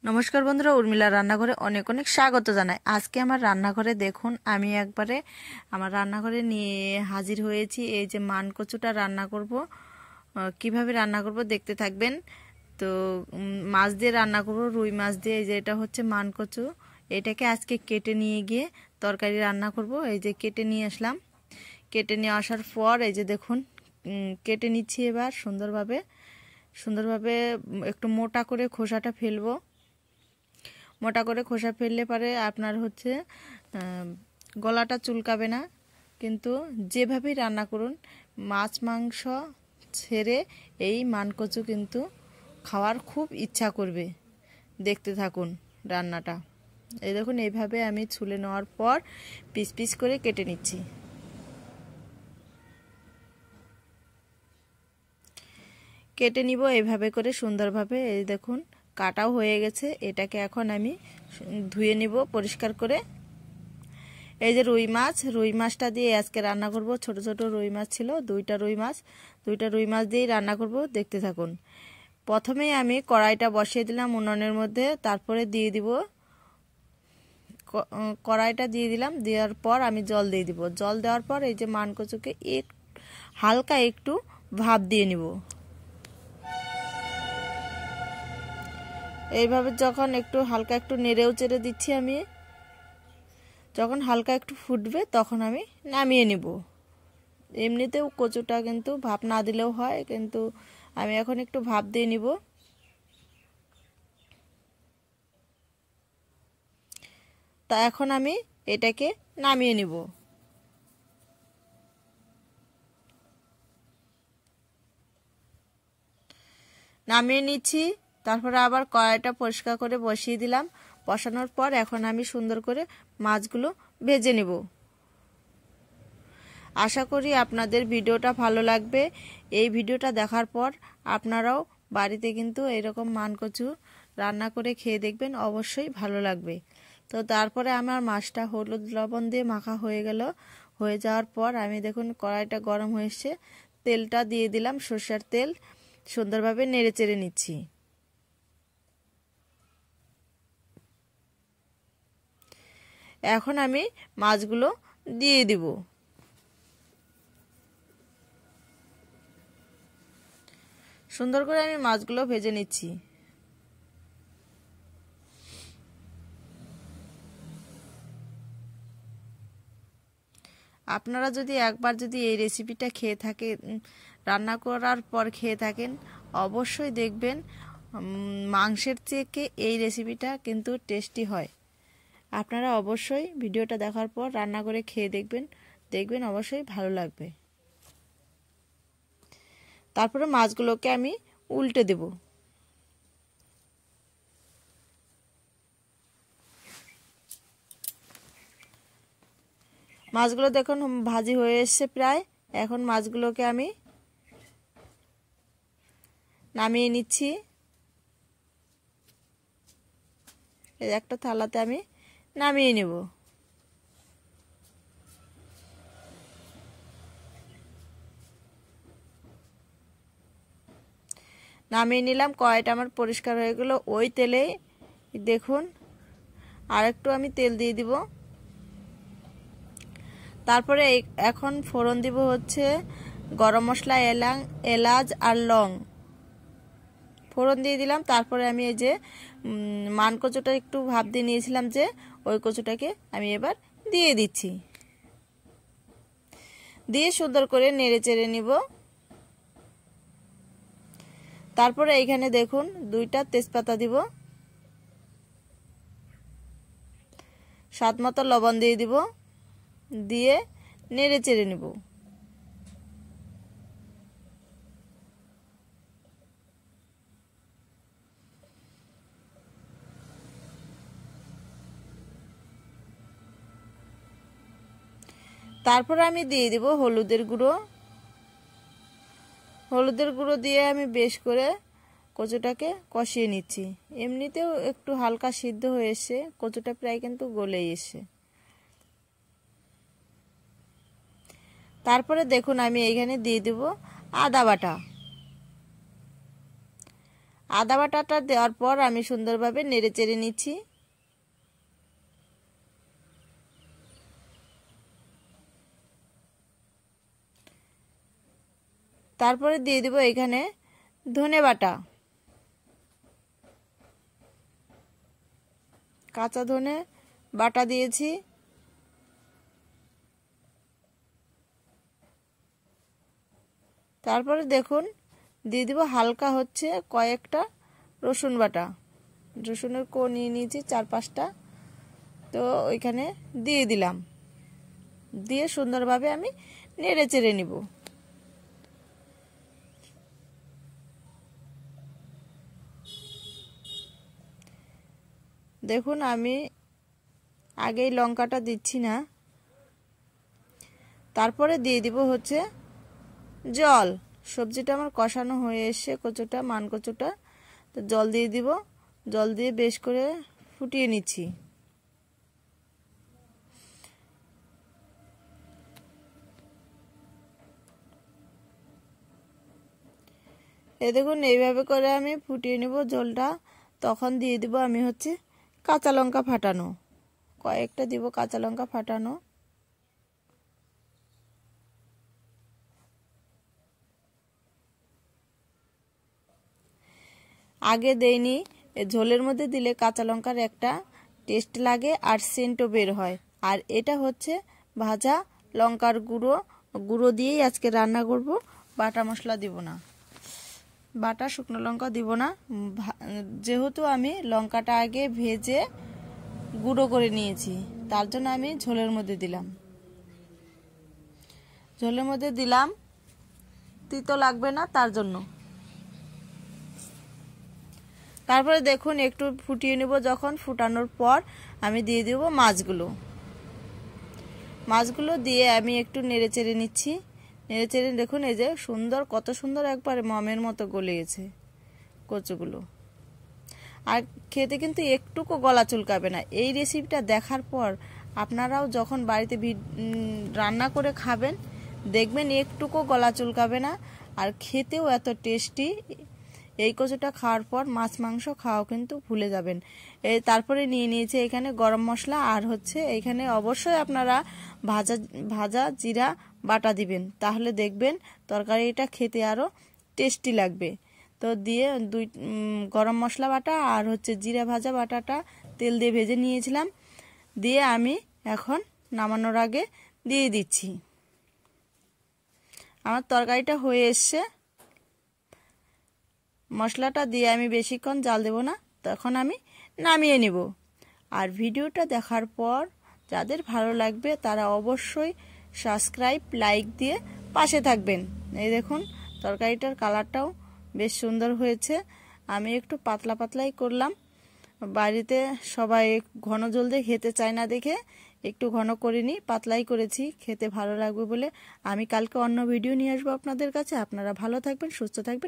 নমস্কার বন্ধুরা, উর্মিলা রান্নাঘরে অনেক অনেক স্বাগত জানাই। আজকে আমার রান্নাঘরে দেখুন, আমি একবারে আমার রান্নাঘরে নিয়ে হাজির হয়েছি। এই যে মানকচুটা রান্না করব, কিভাবে রান্না করব দেখতে থাকবেন। তো মাছ দিয়ে রান্না করব, রুই মাছ দিয়ে। এই যে এটা হচ্ছে মানকচু, এটাকে আজকে কেটে নিয়ে গিয়ে তরকারি রান্না করব। এই যে কেটে নিয়ে আসলাম, কেটে নিয়ে আসার পর এই যে দেখুন কেটে নিচ্ছি। এবার সুন্দরভাবে একটু মোটা করে খোসাটা ফেলবো। মোটা করে খোসা ফেললে পারে আপনার হচ্ছে গলাটা চুলকাবে না। কিন্তু যেভাবেই রান্না করুন, মাছ মাংস ছেড়ে এই মানকচু কিন্তু খাওয়ার খুব ইচ্ছা করবে। দেখতে থাকুন রান্নাটা। এই দেখুন, এইভাবে আমি ছুলে নেওয়ার পর পিস পিস করে কেটে নিচ্ছি। কেটে নিব এইভাবে করে সুন্দরভাবে। এই দেখুন কাটাও হয়ে গেছে। এটাকে এখন আমি ধুয়ে নিব পরিষ্কার করে। এই যে রুই মাছটা দিয়ে আজকে রান্না করব। ছোট ছোট রুই মাছ ছিল, দুইটা রুই মাছ দিয়েই রান্না করব। দেখতে থাকুন। প্রথমেই আমি কড়াইটা বসিয়ে দিলাম উনুনের মধ্যে, তারপরে দিয়ে দিব কড়াইটা দিয়ে দিলাম। দেওয়ার পর আমি জল দিয়ে দিব। জল দেওয়ার পর এই যে মানকচুকে হালকা একটু ভাপ দিয়ে নিব। এইভাবে যখন একটু হালকা একটু নেড়েও চেড়ে দিচ্ছি আমি, যখন হালকা একটু ফুটবে তখন আমি নামিয়ে নিব। এমনিতেও কচুটা কিন্তু ভাপ না দিলেও হয়, কিন্তু আমি এখন একটু ভাপ দিয়ে নিব। তা এখন আমি এটাকে নামিয়ে নিব। নামিয়ে নিচ্ছি। তারপরে আবার কড়াইটা পরিষ্কার করে বসিয়ে দিলাম। বসানোর পর এখন আমি সুন্দর করে মাছগুলো ভেজে নেব। আশা করি আপনাদের ভিডিওটা ভালো লাগবে। এই ভিডিওটা দেখার পর আপনারাও বাড়িতে কিন্তু এরকম মানকচু রান্না করে খেয়ে দেখবেন, অবশ্যই ভালো লাগবে। তো তারপরে আমার মাছটা হলুদ লবণ দিয়ে মাখা হয়ে গেল। হয়ে যাওয়ার পর আমি দেখুন কড়াইটা গরম হয়েছে, তেলটা দিয়ে দিলাম, সরষের তেল। সুন্দরভাবে নেড়ে চেড়ে নিচ্ছি। এখন আমি মাছগুলো দিয়ে দিব। সুন্দর করে আমি মাছগুলো ভেজে নিচ্ছি। আপনারা যদি একবার এই রেসিপিটা খেয়ে থাকেন, রান্না করার পর খেয়ে থাকেন, অবশ্যই দেখবেন মাংসের থেকে এই রেসিপিটা কিন্তু টেস্টি হয়। আপনারা অবশ্যই ভিডিওটা দেখার পর রান্না করে খেয়ে দেখবেন অবশ্যই ভালো লাগবে। তারপরে মাছগুলোকে আমি উল্টে দেব। মাছগুলো দেখুন ভাজি হয়ে এসছে প্রায়। এখন মাছগুলোকে আমি নামিয়ে নিচ্ছি। এই একটা থালাতে আমি নামিয়ে নেব। নামিয়ে নিলাম। কড়াইটা আমার পরিষ্কার হয়ে গেল। ওই তেলে দেখুন আরেকটু আমি তেল দিয়ে দিব। তারপরে এখন ফোড়ন দিব হচ্ছে গরম মশলা, এলাচ আর লং ফোড়ন দিয়ে দিলাম। তারপরে আমি এই যে মানকচুটা একটু ভাপ দিয়ে নিয়েছিলাম, যে ওই কচুটাকে আমি এবার দিয়ে দিচ্ছি। দিয়ে সুন্দর করে নেড়ে চেড়ে নিব। তারপরে এইখানে দেখুন দুইটা তেজপাতা দিব, স্বাদ মতো লবণ দিয়ে দিব, দিয়ে নেড়ে চেড়ে নিব। তারপরে আমি দিয়ে দিব হলুদের গুঁড়ো। হলুদের গুঁড়ো দিয়ে আমি বেশ করে কচুটাকে কষিয়ে নিচ্ছি। এমনিতেও একটু হালকা সিদ্ধ হয়ে এসে কচুটা প্রায় কিন্তু গলেই এসে। তারপরে দেখুন আমি এইখানে দিয়ে দেব আদা বাটা। আদা বাটাটা দেওয়ার পর আমি সুন্দরভাবে নেড়ে চেড়ে নিচ্ছি। তারপরে দিয়ে দেব এখানে ধনে বাটা, কাঁচা ধনে বাটা দিয়েছি। তারপরে দেখুন দিয়ে দিব হালকা হচ্ছে কয়েকটা রসুন বাটা, রসুনের কোয়া নিয়ে নিয়েছি 4-5টা, তো ওইখানে দিয়ে দিলাম। দিয়ে সুন্দরভাবে আমি নেড়ে চেড়ে নিব। দেখুন আমি আগেই লঙ্কাটা দিচ্ছি না। তারপরে দিয়ে দিব হচ্ছে জল। সবজিটা আমার কষানো হয়ে এসে কচুটা মান কচুটা, তো জল দিয়ে দিব। জল দিয়ে বেশ করে ফুটিয়ে নিচ্ছি। এই দেখুন এইভাবে করে আমি ফুটিয়ে নেব জলটা। তখন দিয়ে দিব আমি হচ্ছে কাঁচা লঙ্কা ফাটানো, কয়েকটা দিব কাঁচা লঙ্কা ফাটানো। আগে দেইনি, ঝোলের মধ্যে দিলে কাঁচা লঙ্কার একটা টেস্ট লাগে আর সেন্টও বের হয়। আর এটা হচ্ছে ভাজা লঙ্কার গুঁড়ো দিয়েই আজকে রান্না করব, বাটা মশলা দিব না, বাটা শুকনো লঙ্কা দিব না। যেহেতু আমি লঙ্কাটা আগে ভেজে গুঁড়ো করে নিয়েছি, তার জন্য আমি ঝোলের মধ্যে দিলাম। ঝোলের মধ্যে দিলাম, তিতো লাগবে না তার জন্য। তারপরে দেখুন একটু ফুটিয়ে নেব। যখন ফুটানোর পর আমি দিয়ে দেব মাছগুলো দিয়ে আমি একটু নেড়ে চেড়ে নিচ্ছি। নেড়ে চেড়ে দেখুন এই যে সুন্দর, কত সুন্দর একবারে মমের মতো গলে গেছে কচুগুলো। আর খেতে কিন্তু একটুকু গলা চুলকাবে না। এই রেসিপিটা দেখার পর আপনারাও যখন বাড়িতে রান্না করে খাবেন দেখবেন একটুকু গলা চুলকাবে না, আর খেতেও এত টেস্টি। এই কচুটা খাওয়ার পর মাছ মাংস খাওয়াও কিন্তু ভুলে যাবেন। তারপরে নিয়ে নিয়েছি এখানে গরম মশলা, আর হচ্ছে এখানে অবশ্যই আপনারা ভাজা জিরা বাটা দিবেন, তাহলে দেখবেন তরকারিটা খেতে আরও টেস্টি লাগবে। তো দিয়ে গরম মশলা বাটা আর হচ্ছে জিরা ভাজা বাটাটা তেল দিয়ে ভেজে নিয়েছিলাম, দিয়ে আমি এখন নামানোর আগে দিয়ে দিচ্ছি। আমার তরকারিটা হয়ে এসছে। মশলাটা দিয়ে আমি বেশিক্ষণ জাল দেব না, তখন আমি নামিয়ে নেব। আর ভিডিওটা দেখার পর যাদের ভালো লাগবে তারা অবশ্যই সাবস্ক্রাইব লাইক দিয়ে পাশে থাকবেন। এই দেখুন তরকারিটার কালারটাও বেশ সুন্দর হয়েছে। আমি একটু পাতলা পাতলাই করলাম, বাড়িতে সবাই ঘন জল দিয়ে খেতে চায় না দেখে একটু ঘন করিনি, পাতলাই করেছি, খেতে ভালো লাগবে বলে। আমি কালকে অন্য ভিডিও নিয়ে আসবো আপনাদের কাছে। আপনারা ভালো থাকবেন, সুস্থ থাকবেন।